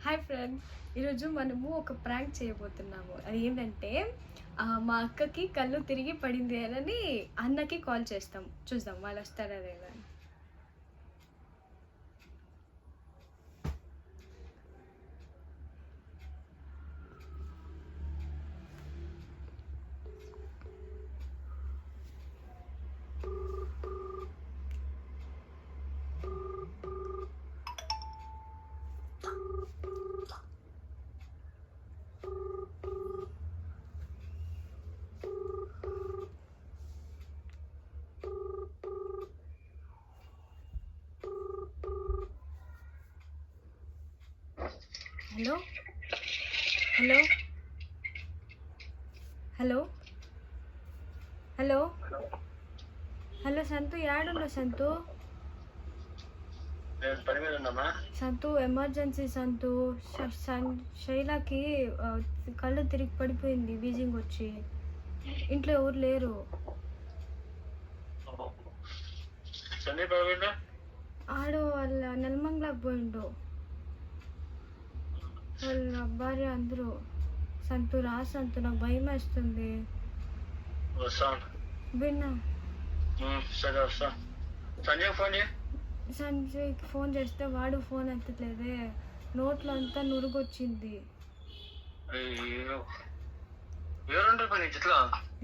Hi friends, ఈరోజు మనము ఒక ప్రాంక్ చేయబోతున్నాము. అది ఏంటంటే మా అక్కకి కళ్ళు తిరిగి పడింది అని అన్నకి కాల్ చేస్తాం. చూద్దాం వాళ్ళు వస్తారా లేదా. Hello hello hello hello hello సంతు, యాడుండో సంతు? సంతు ఎమర్జెన్సీ సంతు. శైలాకి కళ్ళు తిరిగి పడిపోయింది, వీజింగ్ వచ్చి. ఇంట్లో ఎవరు లేరు. ఆడు వాళ్ళ నెలమంగళకు పోయిండు, వాళ్ళ భార్య అందరూ. సంతు రా సంతు, నాకు భయం వేస్తుంది. విన్నా సంజయ్కి ఫోన్ చేస్తే వాడు ఫోన్ ఎత్తట్లేదే. నోట్లో అంతా నురుగొచ్చింది.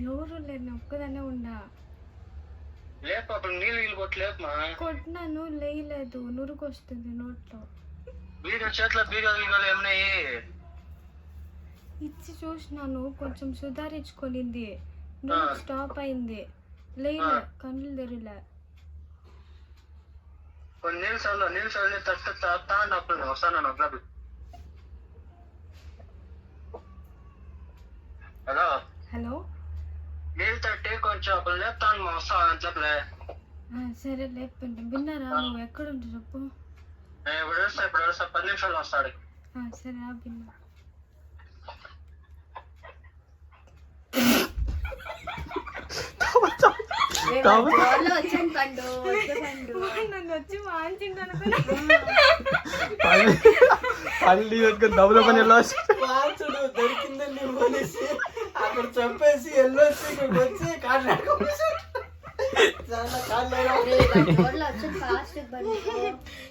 ఎవరు లేరు, ఒక్కదానే ఉండా. కొట్టినాను, లేయలేదు. నురుగు వస్తుంది నోట్లో. ఇచ్చి చూసినాను, కొంచెం సుధారించుకోనింది. నువ్వు స్టాప్ అయింది, లేయలే, కళ్ళు తెరలే. హలో సరే లేకపోతే విన్నారా? నువ్వు ఎక్కడుంటు చెప్పు. సరే విన్నా. నన్ను వచ్చి వాంచిండు అనుకున్నా. దొరికిందండి అక్కడ చెప్పేసి వెళ్ళొచ్చి వచ్చి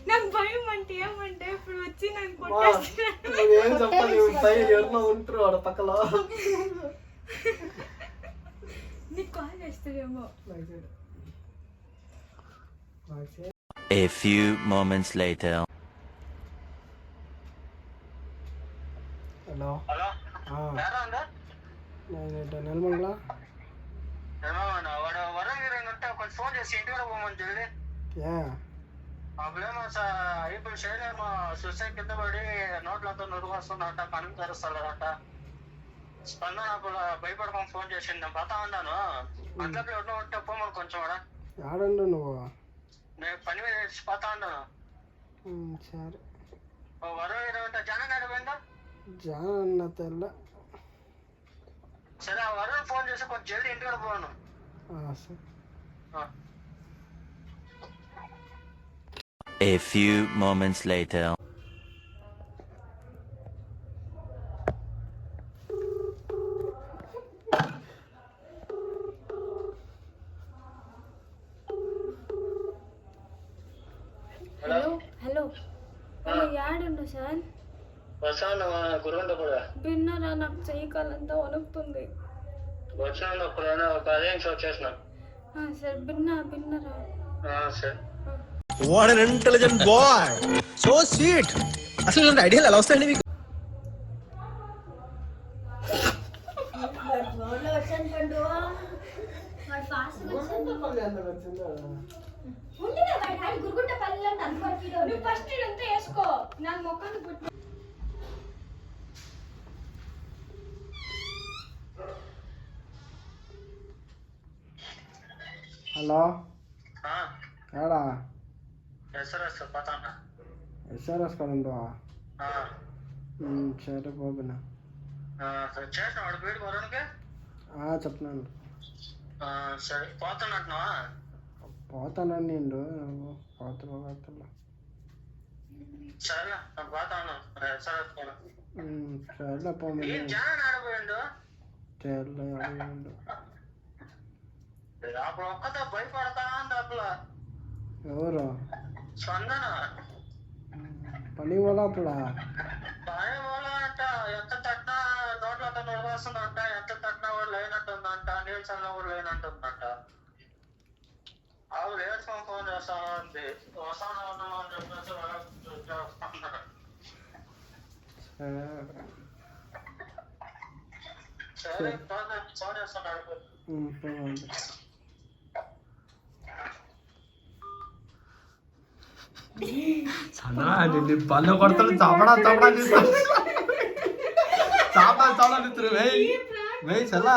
నాకు భయం అంటే ఏమంటే ఇప్పుడు వచ్చి నన్ను కొట్టేస్తున్నాను. ఏం చెప్పాలి, ఎవరినో ఉంటారు వాడు పక్కలో. నీకు కాల్ చేస్తారేమో. A few moments later. Hello Nelamangala phone చేసి ఇంటికి పోమని తెలియదు. ఇప్పుడు శైలేమ సూసైడ్ కింద పడి నోట్లతో నురుగు వస్తుందంట, కనుక తెరుస్తాడట. స్పందన అప్పుడు భయపడమని ఫోన్ చేసింది. నేను పోతా ఉన్నాను. అట్లప్పుడు ఎవరినో ఉంటే పోమని కొంచెం కూడా. ఆడండు నువ్వు. నేను పని మీద చేసి పోతా ఉన్నాను. సరే వరం ఇరవై జనం నడిపోయిందా? జాన తెల్ల. సరే ఆ వరం ఫోన్ చేసి కొంచెం జల్దీ ఇంటికి కూడా పోను. సరే. A few moments later. Hello hello hello, యాడుండు సార్? విన్నారా? నాకు చెయ్యి కాలంతా వణుకుతుంది. సరే విన్నారా? What an intelligent boy! So sweet! అసలు ఇలాంటి ఐడియాలు ఎలా వస్తాయండి మీకు? హలో ఏడా? ఎస్ఆర్ఎస్ కాడ ఉండవా? సరే బాబునా చెప్తున్నాను. పోతానండి. పోతున్నా సరే పోతాను. SRS కాడ. సరేలే పోమని ఏం జాన్ ఆడపోయిండు సరేలే అడిగిండు. అప్పుడు ఒక్కతో భయపడతా ఉంది అప్పుడు ఎవరు స్పందన పని పోలా అప్పుడా పని పోలంట. ఎంత తట్టినా నోట్లతో నొరగొస్తుందంట, ఎంత తట్టినా కూడా లేనట్టుందంట, నీళ్ళు చల్ల కూడా లేనట్టుందంట. ఆవిడ ఏడ్చుకొని ఫోన్ చేస్తా ఉంది, వస్తాను అని చెప్పేసి వస్తున్నాడు. సరే ఫోన్ చేస్తున్నాడు. పోవండి. నిన్ను పళ్ళు కొడతాడు చపడా చపడా తీస్తాడు చాపడా చాపడా తీస్తారు వేయి చల్లా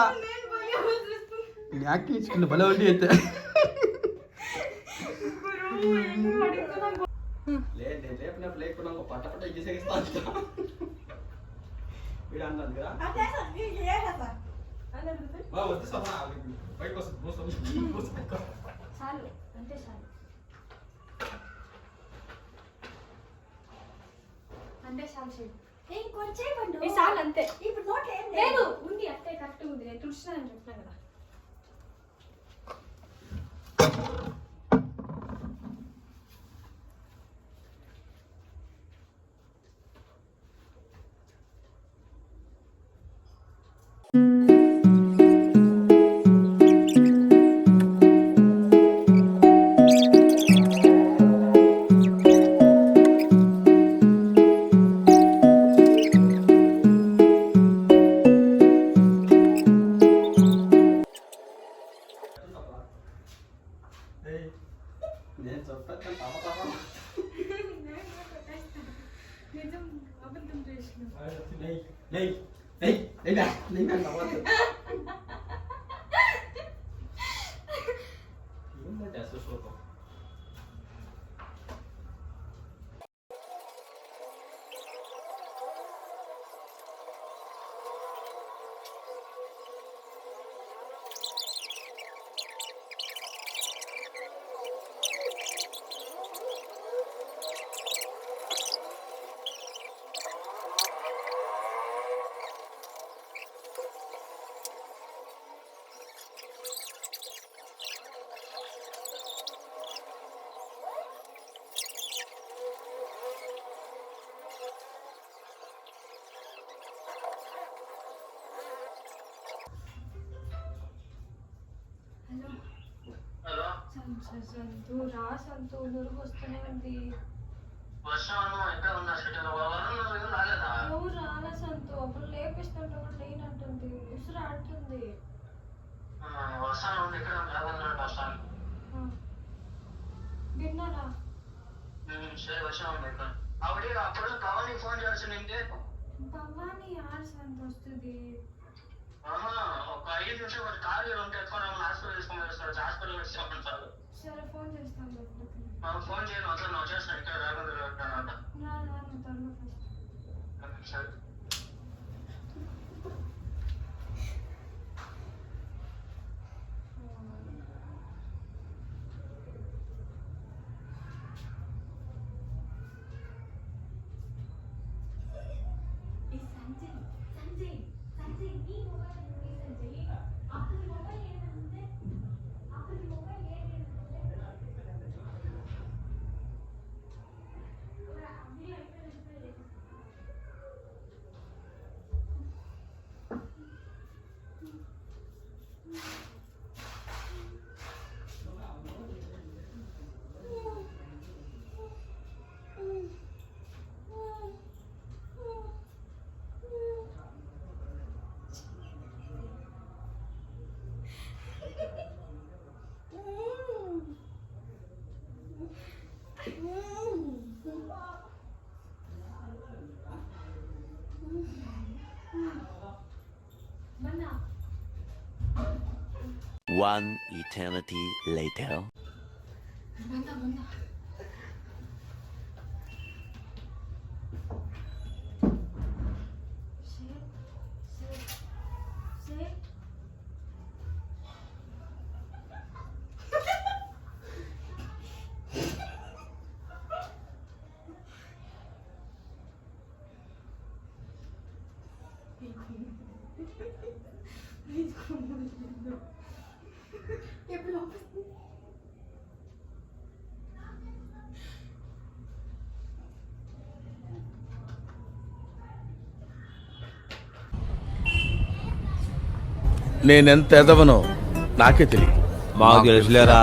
యాక్టింగ్ ఇచ్చుకుంటే భలే ఉండి అయితే రేపు లేకుండా పట్ట పట్ట ఇచ్చేసేస్తా వీడు అన్నాను కదా వద్దు సమా బయటకు వస్తుంది చాలు అంతే చాలు అంటే చాలు చేయి చాలు అంతే లేదు ఉంది అంతే కరెక్ట్ ఉంది నేను చూసినానని చెప్పినా కదా నేను చెప్పేస్తాను తమ తమ నిజం అబద్ధం చేసిన ఏంటంటే అసలు శోకం హలో హలో సంతు రా సంతు నురుగు వస్తూనే ఉంది వర్షం ఎక్కడ ఉందా సిటీలో వరం రాలేదా? నువ్వు రాలా సంతు అప్పుడు లేపిస్తుంటే కూడా లేనంటుంది ఉసురు ఆడుతుంది వర్షం ఉంది ఇక్కడ రాగలన్నాడు బస్ స్టాండ్. విన్నారా సరే వర్షం ఉంది ఇక్కడ. ఆవిడ అప్పుడు భవానీ ఫోన్ చేసింది. భవానీ ఆడ సంతు వస్తుంది ఒక 5 నిమిషం ఒక ఖాళీ ఉంటే ఎత్తుకొని హాస్పిటల్ తీసుకొని వస్తారు. హాస్పిటల్ వచ్చి చెప్పండి సార్. సరే ఫోన్ చేస్తాను ఫోన్ చేయను అసలు నువ్వు చేస్తాను ఇక్కడ రాకుండా నా త్వరలో ఫస్ట్ సరే One eternity later. నేనెంత ఎదవనో నాకే తెలియదు. మాకు తెలుసులేరా.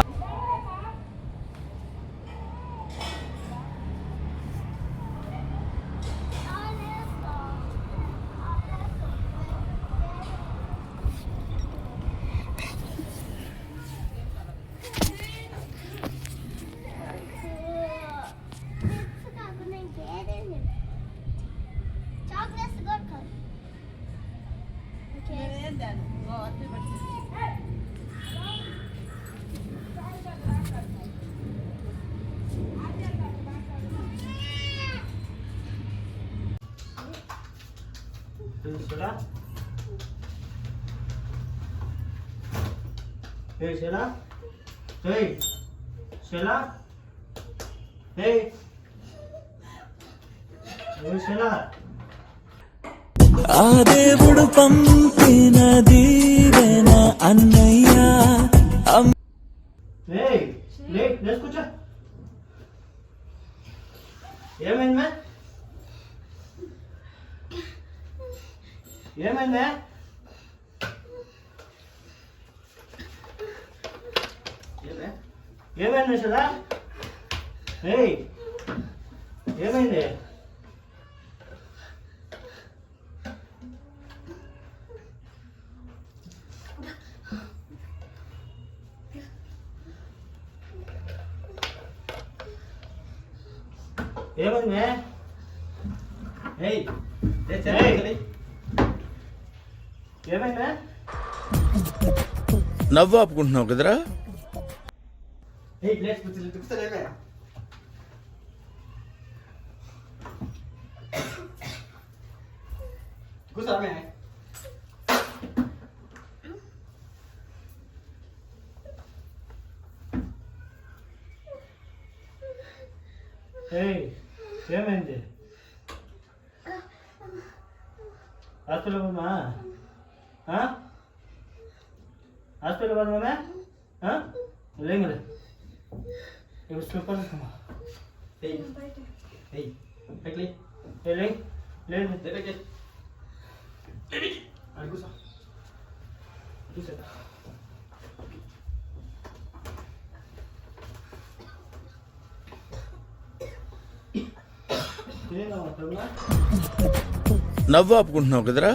Sheila? Hey, Sheila? Hey! Sheila? Hey! Hey, Sheila? ఆ దేవుడు పంపిన దీవెన అన్నయ్య. Hey! Let's కూర్చో. ఏమైంది? ఏమైంది? ఏమైంది సదా? ఏయ్ ఏమైంది? ఏమైంది? ఏయ్ ఏమైంది? నవ్వు ఆపుకుంటున్నావు కదరా. ఏయ్ ప్లేస్ కూర్చోలేమే. కూర్చోమే. ఏయ్ ఏమైంది? హాస్పిటల్ పోమా? హాస్పిటల్ పోదామా? లేంగలే ఇప్పుడు స్లిప్పర్ తీసుకోమా. ఏయ్ ఏయ్ పైకి లే లేదు పైకి అది కూర్చో. కూర్చో. నవ్వు ఆపుకుంటున్నావు కదరా.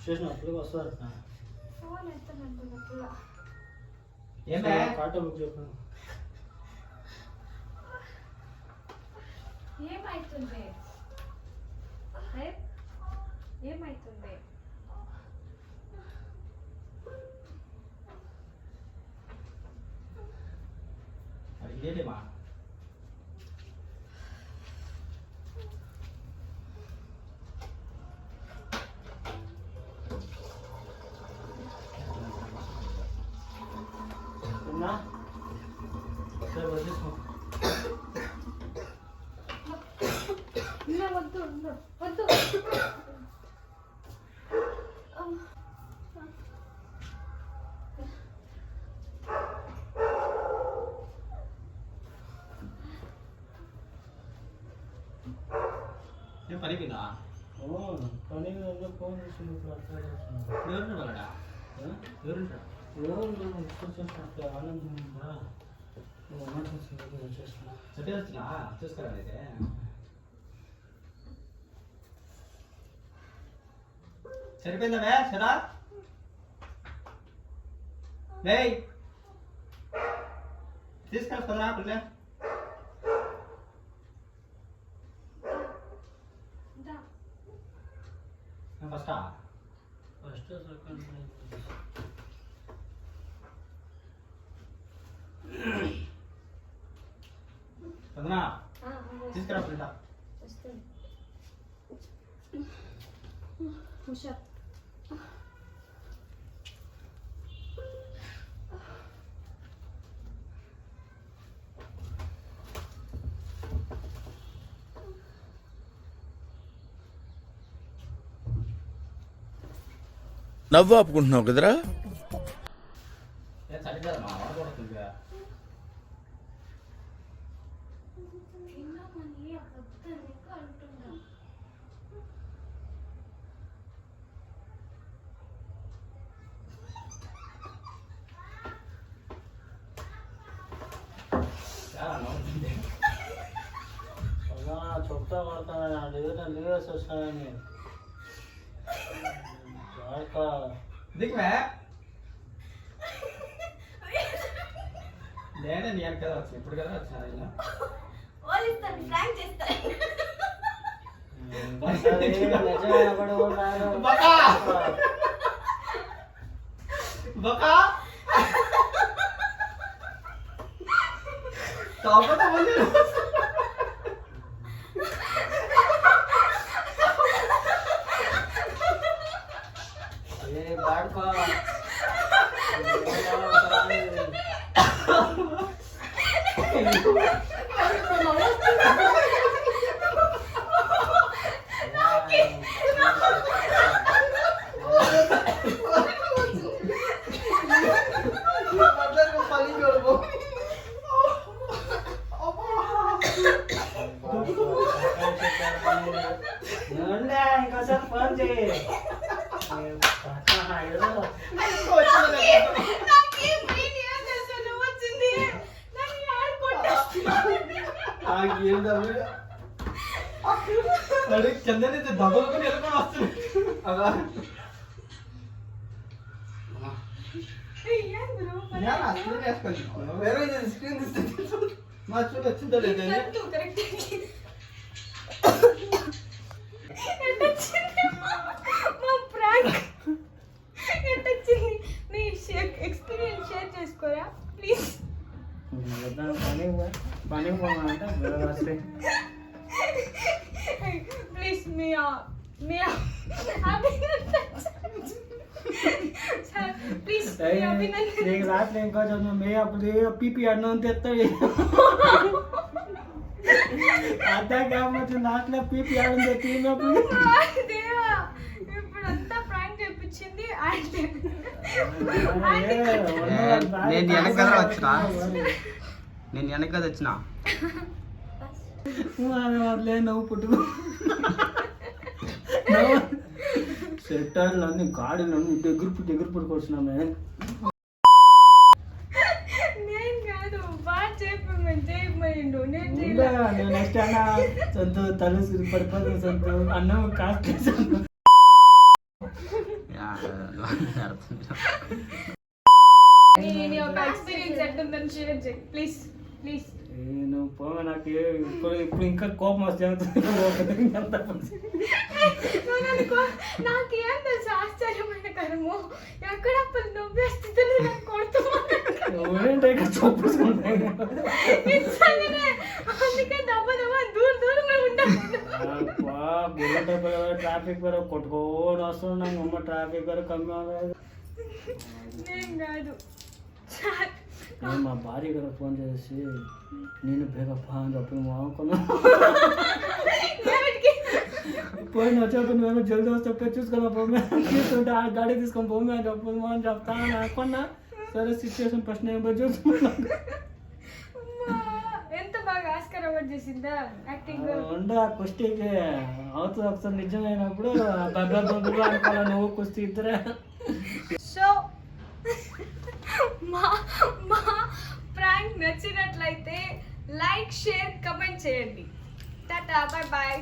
చేసిన అప్పుడు వస్తారు ఫోన్ ఎత్తనంటున్నప్పుడు ఏమే ఆటో బుక్ చెప్పాను. ఏమైతుంది? ఏమైతుంది? అది ఇదేమా ఉన్నా సరే వదిలేసుకో. వద్దు వద్దు. ఏం పనిపోయిందా? పని మీద ఫోన్ చేసి మాట్లాడుతున్నాను. ఎవరు వాళ్ళడా? ఎవరుంటా? అట్లా ఆనందం ఉందా? చేస్తున్నా చెప్పే వచ్చినా చూసుకోరా అయితే. సరిపోయిందా సదా? లేయ్ తీసుకెళ్తున్నా పిల్ల. ఫస్టా ఫస్ట్ సెకండ్ వదనా తీసుకురా పిల్ల. పుషప్. నవ్వు ఆపుకుంటున్నావు కదరా? చలి కదా మా వాడు కూడా తిరిగా చెప్తా పడతాను నా దగ్గర లీవర్స్ వస్తాయని దిక్కువే నేనే నీ కదా వచ్చి ఇప్పుడు కదా వచ్చా ఇలా బకా బకా కాకపోతే బాడుకో ఇంకోసారి ఫోన్ చేయి కింద దెబ్బలు వెళ్ళిపోయి వస్తుంది అలా వేరే స్క్రీన్ మా చూడు వచ్చిందో లేదు ఎక్స్పీరియన్స్ షేర్ చేసుకోరా ప్లీజ్. పని పోమంటే ప్లీజ్ మీ ప్లీజ్ నీకు రాత్రి ఇంకొంచెం మే అప్పుడు పీపీ అన్నం తెస్తాయి అదే కాబట్టి నాట్లో పీపీ అన్నం తెచ్చినప్పుడు దేవా ఇప్పుడంతా ప్రాంక్ చేయించింది నేను వెనక వచ్చినా వదిలే నవ్వు పుట్టుకు సెట్టర్లు అన్ని గాడిలన్నీ దగ్గర పుట్టుకొచ్చినామే. నేను కాదు బాగా చేయమండు నేను నెక్స్ట్ అన్న సొంత తల పడిపోతుంది సొంత అన్నం కాస్ట్ నీ ఒక ఎక్స్పీరియన్స్ ఎట్టుందని షేర్ చేయి ప్లీజ్ ప్లీజ్. నేను పోగా నాకు ఇప్పుడు ఇంకా కోపం వస్తుంది. నాకేం తెలుసు ఆశ్చర్యమైన కరము ఎక్కడ నవ్వే స్థితిలో నాకు నువ్వేంటే చూపుకుంటాయి అందుకే దెబ్బ దూరంగా ఉంటాను. ట్రాఫిక్ వరకు కొట్టుకోని వస్తున్నాం అమ్మ ట్రాఫిక్ వరకు కమ్మి నేను కాదు నేను మా భార్య గారు ఫోన్ చేసి నేను బేగప్ప అని చెప్పి అనుకున్నా పోయిన వచ్చాక నువ్వేమో జల్దీ వస్తే చూసుకున్నా పోమే తీసుకుంటే ఆ గాడి తీసుకొని పోమే అని చెప్పదు అని చెప్తాను అనుకున్నా. సరే సిచ్యువేషన్ ఫస్ట్ నేను చూసుకున్నా ఎంత బాగా ఆస్కర్ అవార్డు చేసిందా యాక్టింగ్ ఉండే ఆ కుస్తీకి అవుతుంది ఒకసారి నిజమైనప్పుడు బబ్బా అనుకోవాలి నువ్వు కుస్తీ ఇద్దరే. సో మా ప్రాంక్ నచ్చినట్లయితే లైక్ షేర్ కమెంట్ చేయండి. Tata bye bye.